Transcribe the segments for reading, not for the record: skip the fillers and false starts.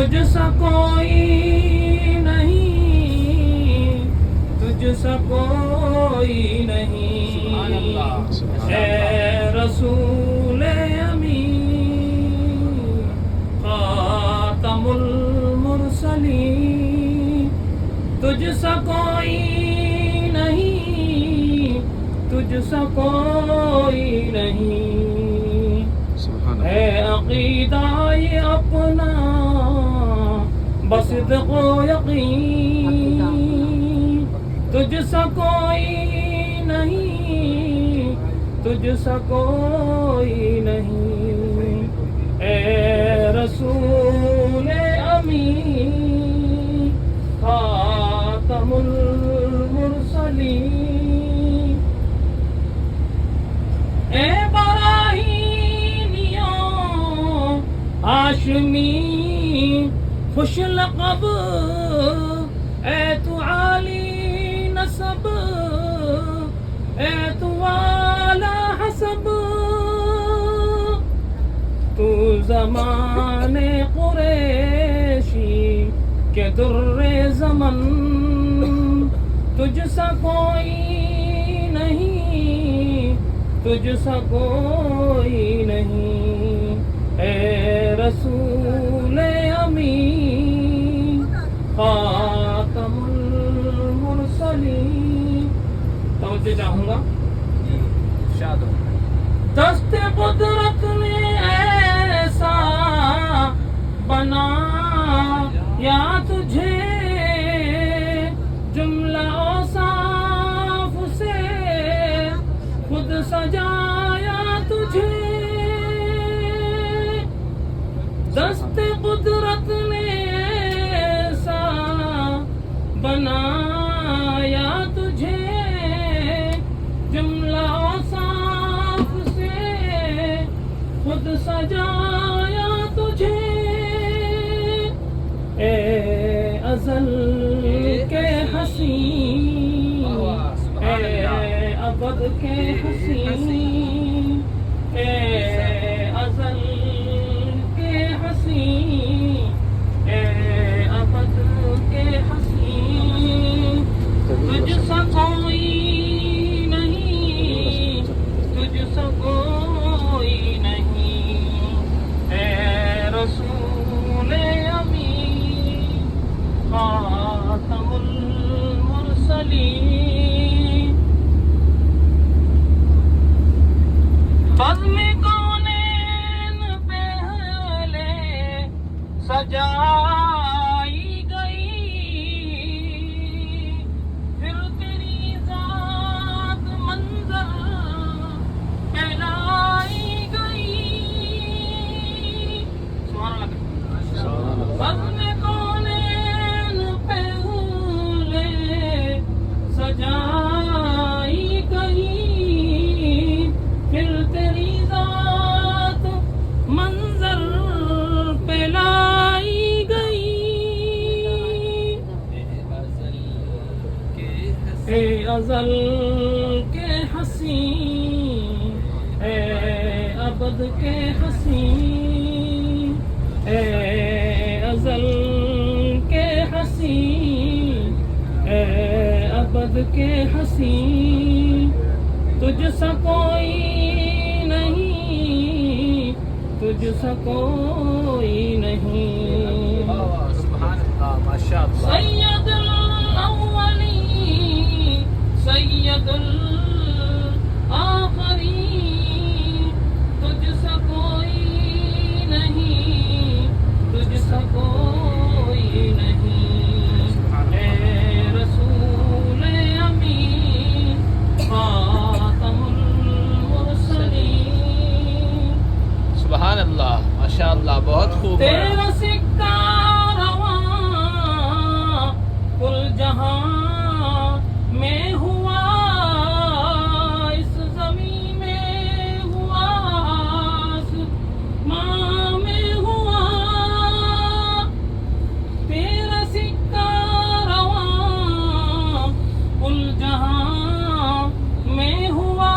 تجھ سا کوئی نہیں، تجھ سا کوئی نہیں، اے رسول امین خاتم المرسلین، تجھ سا کوئی نہیں، تجھ سا کوئی نہیں، ہے عقیدہ یہ اپنا بصدق و یقین، تجھ سا کوئی نہیں، تجھ سا کوئی نہیں، اے رسول امین خاتم المرسلین، اے براہینیوں ہاشمی خوش لقب، اے تو عالی نسب، اے تو والا حسب، تو زمان قریشی کے در زمن، تجھ سا کوئی نہیں، تجھ سا کوئی نہیں، اے رسول امین خاتم المرسلین۔ توجہ چاہوں گا، دست قدرت نے ایسا بنا یا تجھے، جملہ اوصاف سے خود سجایا تجھے، دست قدرت نے ایسا بنایا تجھے، جملہ اوصاف سے خود سجایا تجھے، اے ازل کے حسین، اے ابد کے حسین، اے ازل کے حسین، اے ابد کے حسین، تجھ سا کوئی نہیں، تجھ سا کوئی نہیں، اے رسول امین خاتم المرسلین، بزم کونین پہلے سجائی گئی، پھر تیری ذات منظر پھیلائی گئی، سبحان اللہ، بزم کونین پہلے سجائی گئی، پھر تیری ذات منظر پھیلائی گئی، اے ازل کے حسین، اے ابد کے حسین، اے ازل کے حسین، اے ابد کے حسین، تجھ سا کوئی نہیں، تجھ سا کوئی نہیں، سبحان اللہ، ماشاء اللہ، سید الاولین سید الاخرین، تجھ سا کوئی نہیں، تجھ سا کوئی نہیں، اے رسول امین خاتم المرسلین، سبحان اللہ، ماشاء اللہ، بہت خوب، تیرا سکہ رواں کل جہاں میں ہوا، اس زمین میں ہوا، آسمان میں ہوا، تیرا سکہ رواں کل جہاں میں ہوا،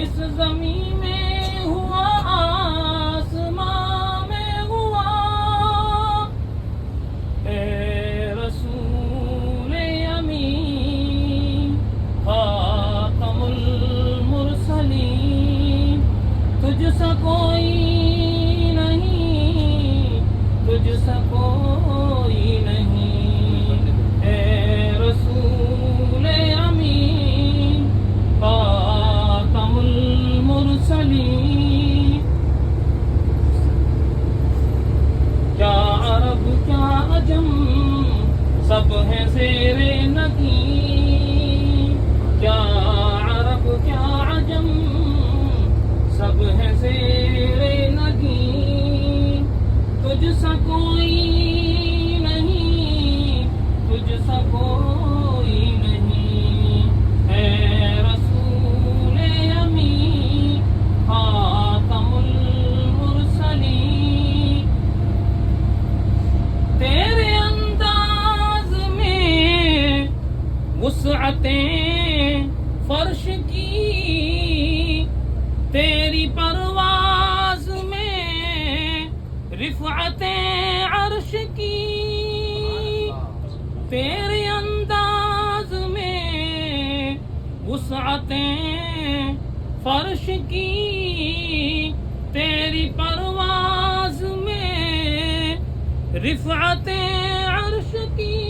اس زمین میں ہوا، آسمان میں ہوا، سا کوئی نہیں، تجھ سا کوئی نہیں، اے رسول امین خاتم المرسلین۔ کیا عرب کیا عجم سب ہیں زیر نگین، کیا عرب کیا عجم سب ہیں زیر نگین، تجھ سا کوئی نہیں، تجھ سا کوئی نہیں، اے رسول امین خاتم المرسلین۔ تیرے انداز میں وسعتیں فرش کی، تیری پرواز میں رفعتیں عرش کی، تیرے انداز میں وسعتیں فرش کی، تیری پرواز میں رفعتیں عرش کی،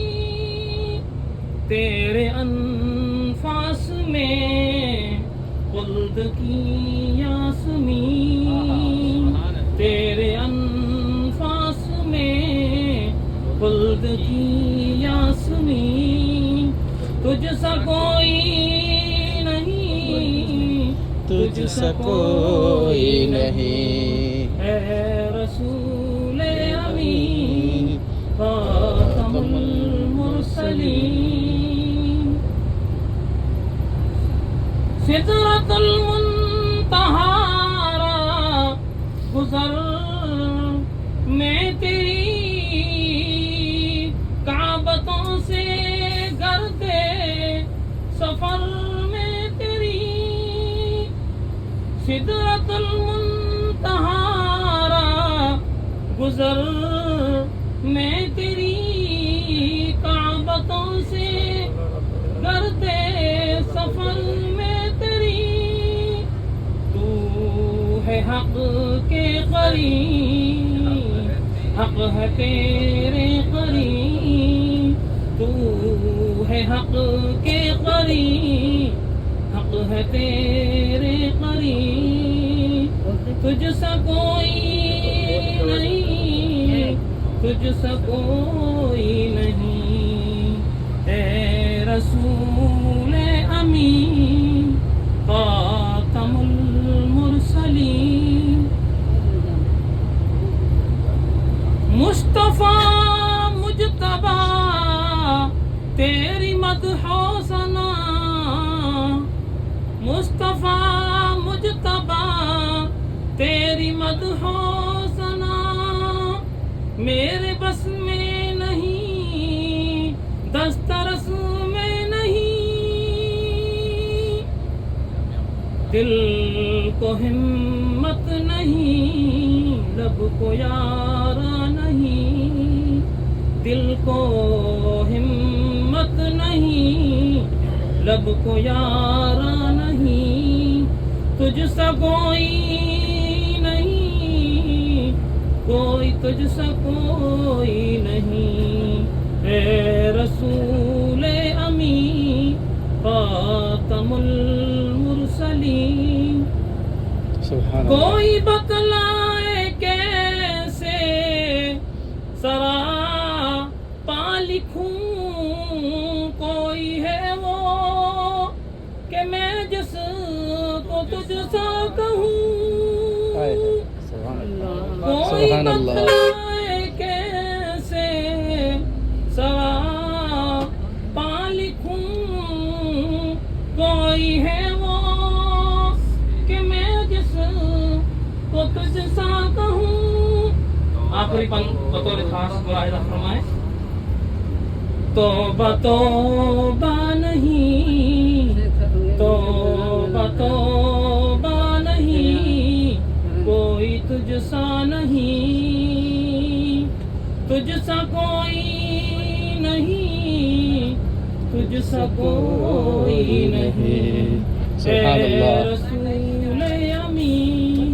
تیرے انفاس میں خلد کی یاسمین، تیرے انفاس میں خلد کی یاسمین، تجھ سا کوئی نہیں، تجھ سا کوئی نہیں، اے رسول امین خاتم المرسلین۔ سدرۃ المنتہا گزر میں تیری، کعبتوں سے گردے سفر میں تیری، سدرۃ المنتہا گزر میں تیری، کعبتوں سے گردے سفر میں تیری، تو ہے حق کے قریب، حق ہے تیرے قریب، تو ہے حق کے قریب، حق ہے تیرے قریب، تجھ سا کوئی نہیں، تجھ سا کوئی نہیں، اے رسول امین خاتم المرسلین۔ مصطفیٰ مجتبیٰ تیری مدح و ثنا، مصطفیٰ مجتبیٰ تیری مدح و ثنا، میرے بس میں نہیں، دسترس میں نہیں، دل کو ہمت نہیں، لب کو یارا نہیں، دل کو ہمت نہیں، لب کو یارا نہیں، تجھ سا کوئی نہیں، کوئی تجھ سا کوئی نہیں، اے رسول امین خاتم المرسلین۔ سبحان اللہ۔ کوئی بتلائے کیسے سرا پا لکھوں، کوئی ہے وہ کہ میں جس کو تجھ سا کہوں، کوئی سبحان اللہ۔ بتلائے کیسے سرا پا لکھوں، کوئی ہے وہ کہ میں جس کو تجھ سا کہوں۔ آخری پن بطور خاص ملاحظہ فرمائے، توبہ توبہ نہیں، توبہ توبہ نہیں، کوئی تجھ سا نہیں، تجھ سا کوئی نہیں، تجھ سا کوئی نہیں، سبحان اے اللہ۔ رسول امین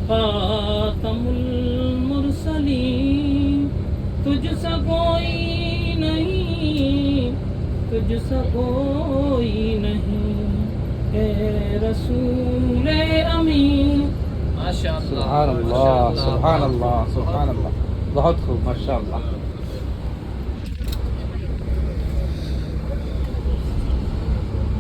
خاتم المرسلین تجھ سا کوئی نہیں، تجھ سا کوئی نہیں، اے رسول امین. ماشاء اللہ سبحان اللہ، سبحان اللہ، سبحان اللہ. بہت خوب، ماشاء اللہ.